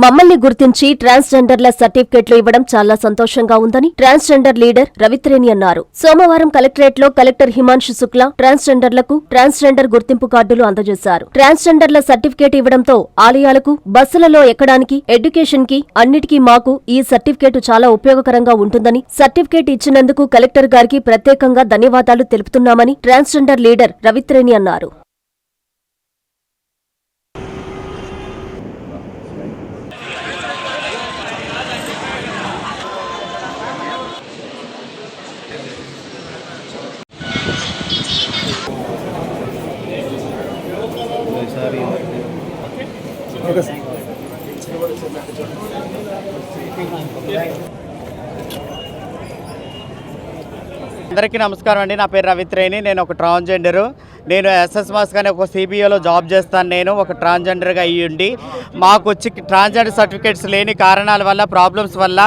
మమ్మల్ని గుర్తించి ట్రాన్స్జెండర్ల సర్టిఫికెట్లు ఇవ్వడం చాలా సంతోషంగా ఉందని ట్రాన్స్జెండర్ లీడర్ రవిత్రేని అన్నారు. సోమవారం కలెక్టరేట్లో కలెక్టర్ హిమాంశు శుక్లా ట్రాన్స్జెండర్లకు ట్రాన్స్జెండర్ గుర్తింపు కార్డులు అందజేశారు. ట్రాన్స్జెండర్ల సర్టిఫికేట్ ఇవ్వడంతో ఆలయాలకు, బస్సులలో ఎక్కడానికి, ఎడ్యుకేషన్ కి అన్నిటికీ మాకు ఈ సర్టిఫికేట్ చాలా ఉపయోగకరంగా ఉంటుందని, సర్టిఫికేట్ ఇచ్చినందుకు కలెక్టర్ గారికి ప్రత్యేకంగా ధన్యవాదాలు తెలుపుతున్నామని ట్రాన్స్జెండర్ లీడర్ రవిత్రేని అన్నారు. అందరికీ నమస్కారం అండి. నా పేరు రవిత్రేని. నేను ఒక ట్రాన్స్జెండరు. నేను ఎస్ఎస్ మాస్ కానీ ఒక సిబిఓలో జాబ్ చేస్తాను. నేను ఒక ట్రాన్స్జెండర్గా అయ్యుండి మాకు వచ్చి ట్రాన్స్జెండర్ సర్టిఫికేట్స్ లేని కారణాల వల్ల, ప్రాబ్లమ్స్ వల్ల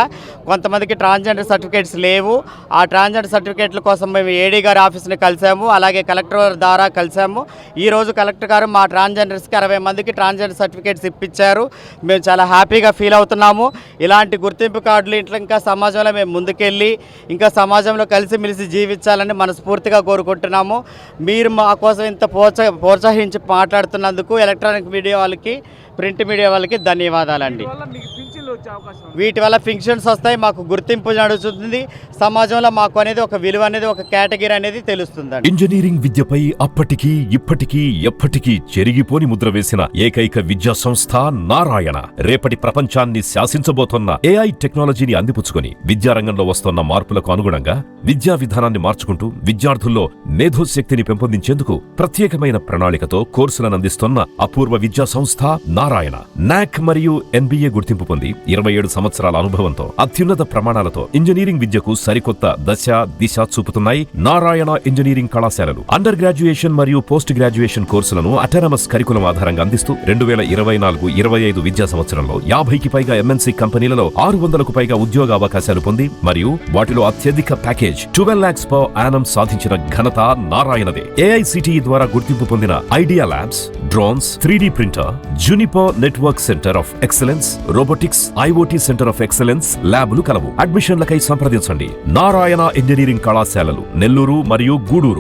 కొంతమందికి ట్రాన్స్జెండర్ సర్టిఫికేట్స్ లేవు. ఆ ట్రాన్స్జెండర్ సర్టిఫికేట్ల కోసం మేము ఏడీ గారి ఆఫీస్ని కలిసాము, అలాగే కలెక్టర్ ద్వారా కలిసాము. ఈరోజు కలెక్టర్ గారు మా ట్రాన్స్జెండర్స్కి 60 మందికి ట్రాన్స్జెండర్ సర్టిఫికేట్స్ ఇప్పించారు. మేము చాలా హ్యాపీగా ఫీల్ అవుతున్నాము. ఇలాంటి గుర్తింపు కార్డులు ఇంట్లో ఇంకా సమాజంలో మేము ముందుకెళ్ళి ఇంకా సమాజంలో కలిసిమెలిసి జీవించాలని మనస్ఫూర్తిగా కోరుకుంటున్నాము. మీరు మా కోసం ఇంత ప్రోత్సహించి మాట్లాడుతున్నందుకు ఎలక్ట్రానిక్ మీడియా వాళ్ళకి, ప్రింట్ మీడియా వాళ్ళకి ధన్యవాదాలండి. వీటి వల్ల ఫంక్షన్స్ వస్తాయి, మాకు గుర్తింపు నడుస్తుంది, సమాజంలో మాకు అనేది ఒక విలువ అనేది, ఒక కేటగిరీ అనేది తెలుస్తుందండి. ఇంజనీరింగ్ విద్యపై అప్పటికీ ఇప్పటికీ ఎప్పటికీ చెరిగిపోని ముద్ర వేసిన ఏకైక విద్యా సంస్థ నారాయణ రేపటి ప్రపంచాన్ని శాసించబోతోన్న ఏఐ టెక్నాలజీని అందిపుచ్చుకొని విద్యారంగంలో వస్తున్న మార్పులకు అనుగుణంగా విద్యా విధానాన్ని మార్చుకుంటూ విద్యార్థుల్లో మేధోశక్తిని పెంపొందించేందుకు ప్రత్యేకమైన ప్రణాళికతో కోర్సులను అందిస్తున్న అపూర్వ విద్యా సంస్థ నారాయణ. నాక్ మరియు ఎన్బిఏ గుర్తింపు పొంది 27 సంవత్సరాల అనుభవంతో అత్యున్నత ప్రమాణాలతో ఇంజనీరింగ్ విద్యకు సరికొత్త దశ దిశ చూపుతున్నాయి నారాయణ ఇంజనీరింగ్ కళాశాలలు. అండర్ గ్రాడ్యుయేషన్ మరియు పోస్ట్ గ్రాడ్యుయేషన్ కోర్సులను అటానమస్ కరికులం ఆధారంగా అందిస్తూ 2024-25 విద్యా సంవత్సరంలో 50కి పైగా ఎంఎన్సీ కంపెనీలలో 600కు పైగా ఉద్యోగ అవకాశాలు పొంది మరియు వాటిలో అత్యధిక ప్యాకేజ్ 12 lakhs per annum సాధించిన ఘనత నారాయణదే. ఏఐసిటిఈ ద్వారా గుర్తింపు పొందిన idea labs, drones, 3D printer, Juniper network centre of excellence, robotics, IoT centre of excellence ల్యాబ్లు కలవు. అడ్మిషన్లకై సంప్రదించండి. నారాయణ ఇంజనీరింగ్ కళాశాలలు, నెల్లూరు మరియు గూడూరు.